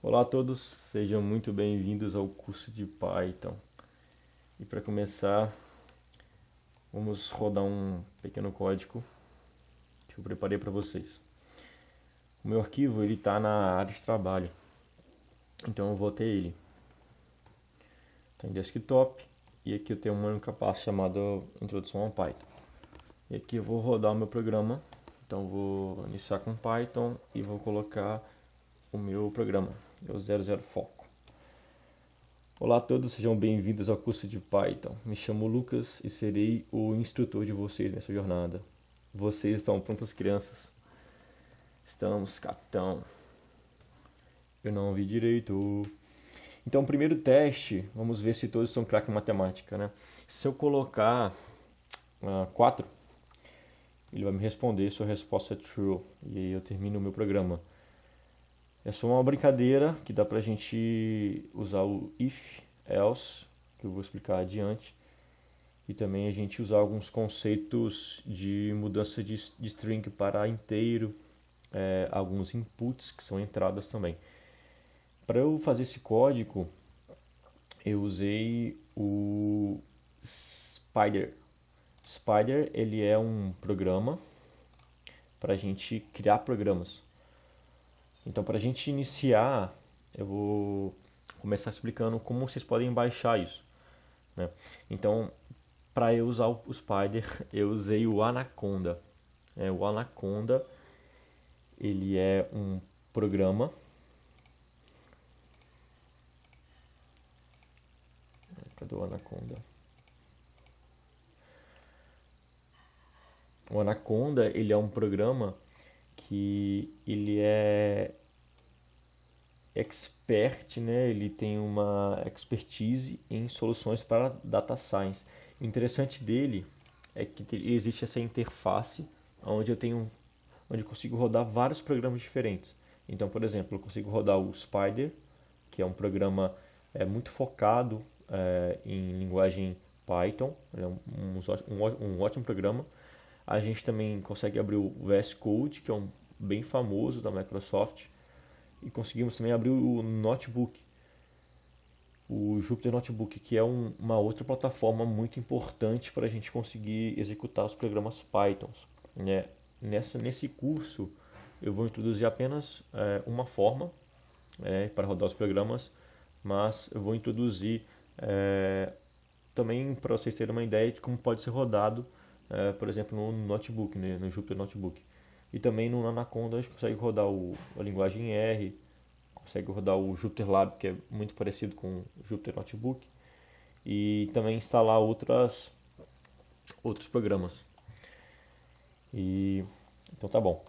Olá a todos, sejam muito bem-vindos ao curso de Python. E para começar, vamos rodar um pequeno código que eu preparei para vocês. O meu arquivo ele está na área de trabalho, então eu vou ter ele. Está em desktop e aqui eu tenho uma única pasta chamada Introdução ao Python. E aqui eu vou rodar o meu programa, então eu vou iniciar com Python e vou colocar o meu programa, o 00 Foco. Olá a todos, sejam bem-vindos ao curso de Python. Me chamo Lucas e serei o instrutor de vocês nessa jornada. Vocês estão prontas, crianças? Estamos, capitão. Eu não ouvi direito. Então, primeiro teste, vamos ver se todos são craque em matemática, né? Se eu colocar 4, ele vai me responder se a resposta é true. E aí eu termino o meu programa. É só uma brincadeira que dá pra gente usar o if, else, que eu vou explicar adiante. E também a gente usar alguns conceitos de mudança de string para inteiro, alguns inputs que são entradas também. Para eu fazer esse código, eu usei o Spider. Spider ele é um programa para a gente criar programas. Então, para a gente iniciar, eu vou começar explicando como vocês podem baixar isso, né? Então, para eu usar o Spider, eu usei o Anaconda. O Anaconda ele é um programa. Cadê o Anaconda? O Anaconda ele é um programa que ele é expert, né? Ele tem uma expertise em soluções para data science. O interessante dele é que existe essa interface onde onde eu consigo rodar vários programas diferentes. Então, por exemplo, eu consigo rodar o Spider, que é um programa muito focado em linguagem Python, é um ótimo programa. A gente também consegue abrir o VS Code, que é um bem famoso da Microsoft, e conseguimos também abrir o Notebook, o Jupyter Notebook, que é uma outra plataforma muito importante para a gente conseguir executar os programas Python, né? Nesse curso eu vou introduzir apenas uma forma para rodar os programas, mas eu vou introduzir também para vocês terem uma ideia de como pode ser rodado, por exemplo, no notebook, né, no Jupyter Notebook. E também no Anaconda a gente consegue rodar a linguagem R, consegue rodar o Jupyter Lab, que é muito parecido com o Jupyter Notebook, e também instalar outros programas. Então tá bom.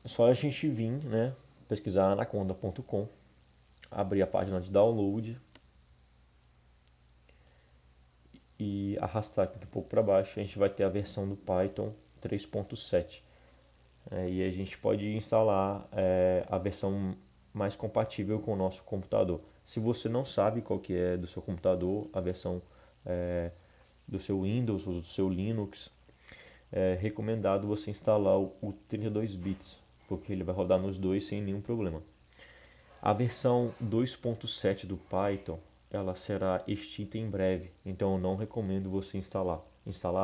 É só a gente vir, né, pesquisar anaconda.com, abrir a página de download e arrastar aqui um pouco para baixo, a gente vai ter a versão do Python 3.7. E a gente pode instalar a versão mais compatível com o nosso computador. Se você não sabe qual que é do seu computador, a versão do seu Windows ou do seu Linux, é recomendado você instalar o 32 bits, porque ele vai rodar nos dois sem nenhum problema. A versão 2.7 do Python ela será extinta em breve, então eu não recomendo você instalar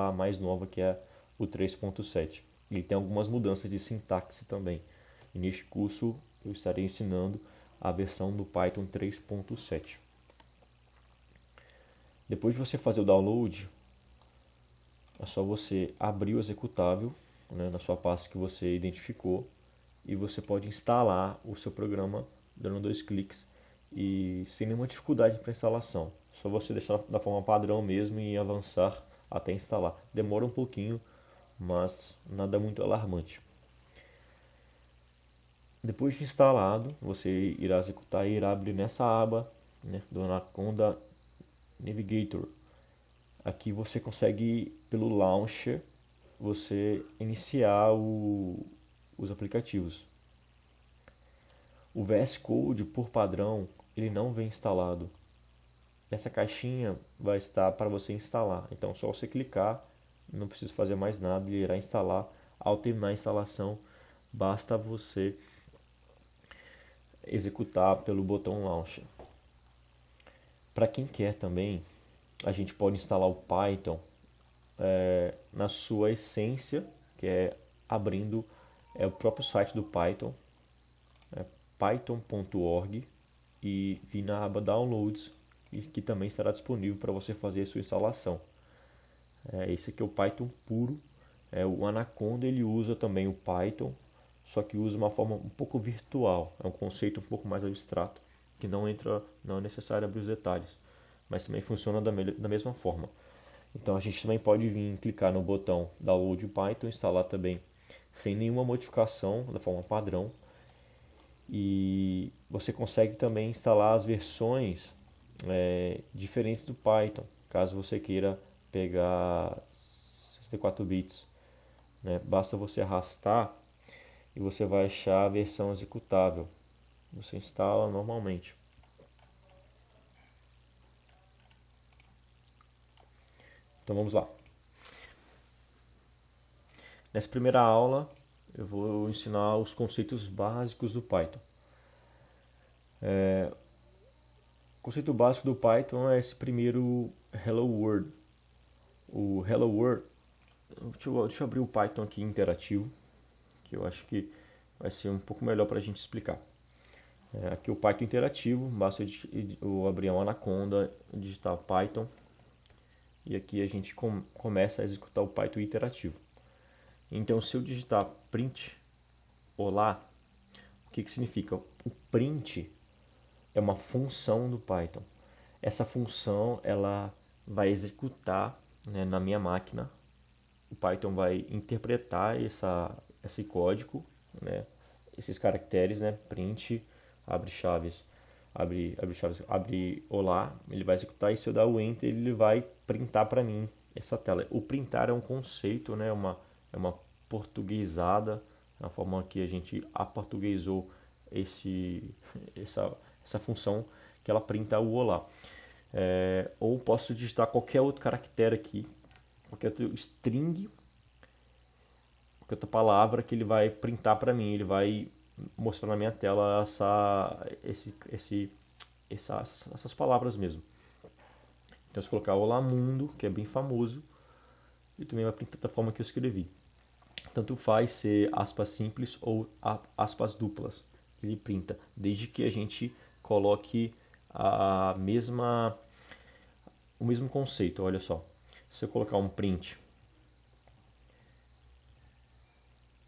a mais nova, que é o 3.7. Ele tem algumas mudanças de sintaxe também. E neste curso eu estarei ensinando a versão do Python 3.7. Depois de você fazer o download, é só você abrir o executável, né, na sua pasta que você identificou, e você pode instalar o seu programa dando 2 cliques e sem nenhuma dificuldade para instalação. Só você deixar da forma padrão mesmo e avançar até instalar. Demora um pouquinho, mas nada muito alarmante. Depois de instalado, você irá executar e irá abrir nessa aba, né, do Anaconda Navigator. Aqui você consegue, pelo launcher, você iniciar os aplicativos. O VS Code, por padrão, ele não vem instalado. Essa caixinha vai estar para você instalar. Então, só você clicar, não precisa fazer mais nada, ele irá instalar. Ao terminar a instalação, basta você executar pelo botão Launcher. Para quem quer também, a gente pode instalar o Python na sua essência, que é abrindo o próprio site do Python, python.org, e vir na aba Downloads, que também estará disponível para você fazer a sua instalação. Esse aqui é o Python puro. O Anaconda ele usa também o Python, só que usa uma forma um pouco virtual. É um conceito um pouco mais abstrato, que não é necessário abrir os detalhes, mas também funciona da mesma forma. Então a gente também pode vir clicar no botão Download Python, instalar também sem nenhuma modificação, da forma padrão. E você consegue também instalar as versões diferentes do Python, caso você queira pegar 64 bits. Basta você arrastar e você vai achar a versão executável. Você instala normalmente. Então vamos lá. Nessa primeira aula eu vou ensinar os conceitos básicos do Python. O conceito básico do Python é esse primeiro Hello World. O Hello World, deixa eu abrir o Python aqui interativo, que eu acho que vai ser um pouco melhor para a gente explicar. Aqui o Python interativo, basta eu abrir um Anaconda, digitar Python, e aqui a gente começa a executar o Python interativo. Então, se eu digitar print olá, o que significa? O print é uma função do Python. Essa função ela vai executar, na minha máquina. O Python vai interpretar esse código, esses caracteres, print, abre chaves, abre olá, ele vai executar, e se eu dar o enter ele vai printar para mim essa tela. O printar é um conceito, é uma portuguesada, a forma que a gente aportuguesou essa função, que ela printa o olá. Ou posso digitar qualquer outro caractere aqui, qualquer outro string, qualquer outra palavra que ele vai printar para mim, ele vai mostrar na minha tela essas palavras mesmo. Então se colocar olá mundo, que é bem famoso, ele também vai printar da forma que eu escrevi. Tanto faz ser aspas simples ou aspas duplas, ele printa, desde que a gente coloque o mesmo conceito. Olha só, se eu colocar um print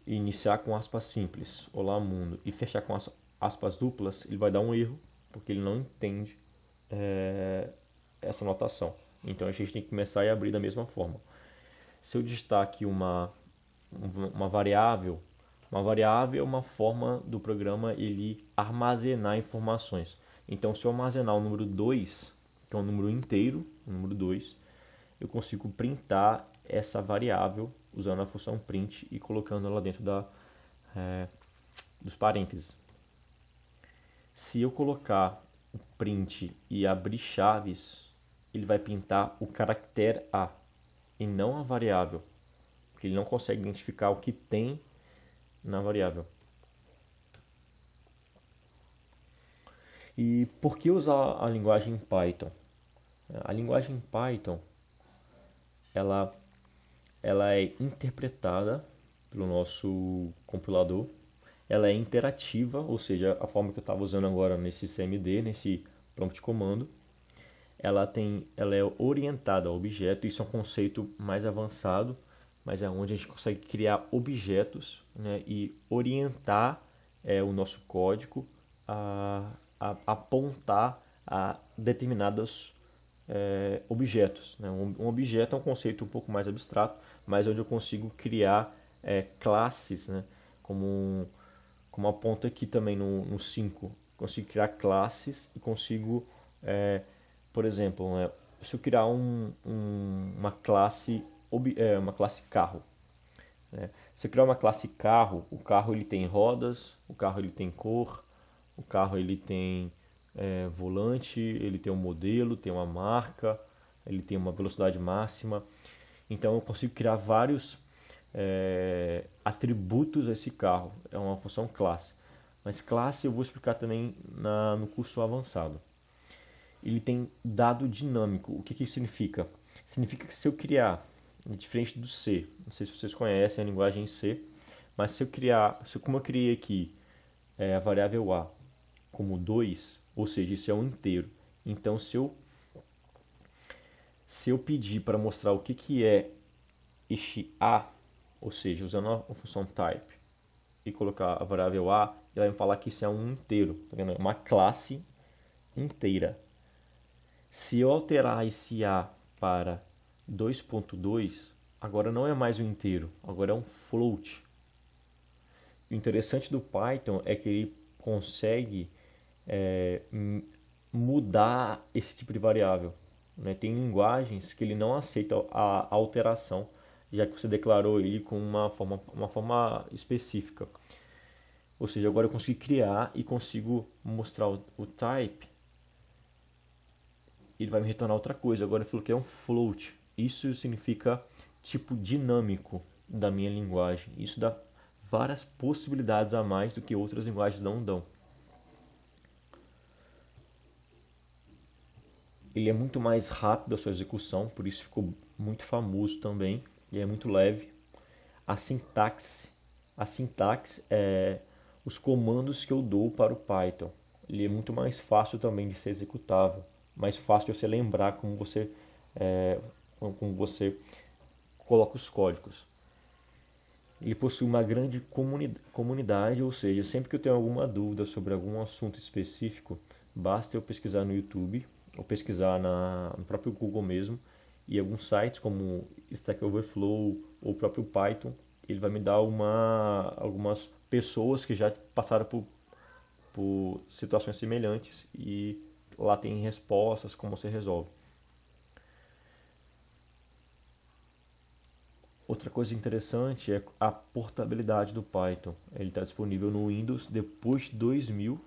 e iniciar com aspas simples, olá mundo, e fechar com aspas duplas, ele vai dar um erro, porque ele não entende essa notação. Então a gente tem que começar a abrir da mesma forma. Se eu digitar aqui uma variável é uma forma do programa ele armazenar informações. Então se eu armazenar o número 2, que é um número inteiro, o número 2, eu consigo printar essa variável usando a função print e colocando ela dentro dos parênteses. Se eu colocar o print e abrir chaves, ele vai printar o caractere A e não a variável, porque ele não consegue identificar o que tem na variável. E por que usar a linguagem Python? A linguagem Python ela é interpretada pelo nosso compilador, ela é interativa, ou seja, a forma que eu estava usando agora nesse CMD, nesse prompt comando, ela é orientada a objeto. Isso é um conceito mais avançado, mas é onde a gente consegue criar objetos, e orientar o nosso código a apontar a determinados objetos. Um objeto é um conceito um pouco mais abstrato, mas onde eu consigo criar classes, como aponta aqui também no 5. Consigo criar classes e consigo, por exemplo, se eu criar uma classe carro. Se eu criar uma classe carro, o carro ele tem rodas, o carro ele tem cor, o carro ele tem volante, ele tem um modelo, tem uma marca, ele tem uma velocidade máxima. Então eu consigo criar vários atributos a esse carro. É uma função classe. Mas classe eu vou explicar também no curso avançado. Ele tem dado dinâmico. O que isso significa? Significa que se eu criar, diferente do C, não sei se vocês conhecem a linguagem C, mas se eu criar, como eu criei aqui a variável A como 2, ou seja, isso é um inteiro. Então, se eu pedir para mostrar o que é este A, ou seja, usando a função type e colocar a variável A, ele vai me falar que isso é um inteiro, tá vendo? É uma classe inteira. Se eu alterar esse A para 2.2, agora não é mais um inteiro, agora é um float. O interessante do Python é que ele consegue mudar esse tipo de variável. Né? Tem linguagens que ele não aceita a alteração, já que você declarou ele com uma forma específica. Ou seja, agora eu consigo criar e consigo mostrar o type. Ele vai me retornar outra coisa. Agora ele falou que é um float. Isso significa tipo dinâmico da minha linguagem. Isso dá várias possibilidades a mais do que outras linguagens não dão. Ele é muito mais rápido a sua execução, por isso ficou muito famoso também, e é muito leve. A sintaxe é os comandos que eu dou para o Python. Ele é muito mais fácil também de ser executável, mais fácil de você lembrar como você coloca os códigos. Ele possui uma grande comunidade, ou seja, sempre que eu tenho alguma dúvida sobre algum assunto específico, basta eu pesquisar no YouTube ou pesquisar no próprio Google mesmo, e alguns sites como Stack Overflow ou o próprio Python, ele vai me dar algumas pessoas que já passaram por situações semelhantes e lá tem respostas como você resolve. Outra coisa interessante é a portabilidade do Python. Ele está disponível no Windows depois de 2000,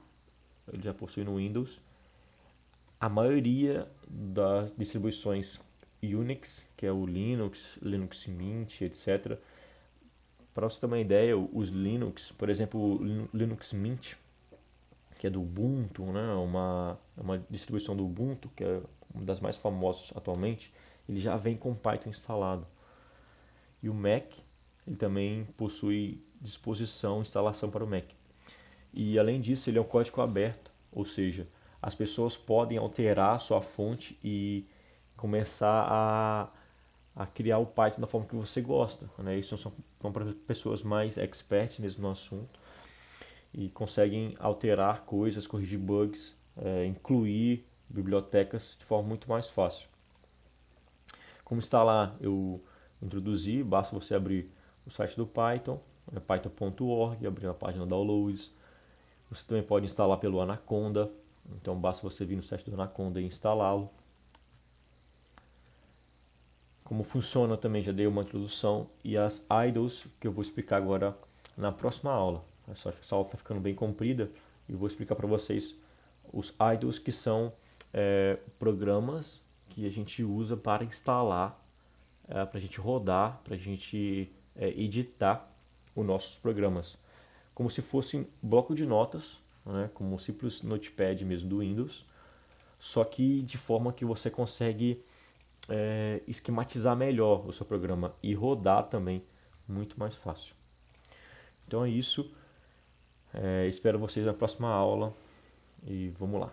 ele já possui no Windows. A maioria das distribuições Unix, que é o Linux, Linux Mint, etc. Para você ter uma ideia, os Linux, por exemplo, o Linux Mint, que é do Ubuntu, né? uma distribuição do Ubuntu, que é uma das mais famosas atualmente, ele já vem com Python instalado. E o Mac, ele também possui disposição, instalação para o Mac. E além disso, ele é um código aberto, ou seja, as pessoas podem alterar a sua fonte e começar a criar o Python da forma que você gosta. Né? Isso são para pessoas mais experts mesmo no assunto e conseguem alterar coisas, corrigir bugs, incluir bibliotecas de forma muito mais fácil. Como instalar? Eu introduzi, basta você abrir o site do Python, python.org, abrir a página Downloads. Você também pode instalar pelo Anaconda, então basta você vir no site do Anaconda e instalá-lo. Como funciona também já dei uma introdução, e as idles que eu vou explicar agora na próxima aula. Só que essa aula está ficando bem comprida e eu vou explicar para vocês os idles, que são programas que a gente usa para instalar, para a gente rodar, para a gente editar os nossos programas. Como se fosse bloco de notas, né, como um simples notepad mesmo do Windows, só que de forma que você consegue esquematizar melhor o seu programa e rodar também muito mais fácil. Então é isso. Espero vocês na próxima aula e vamos lá.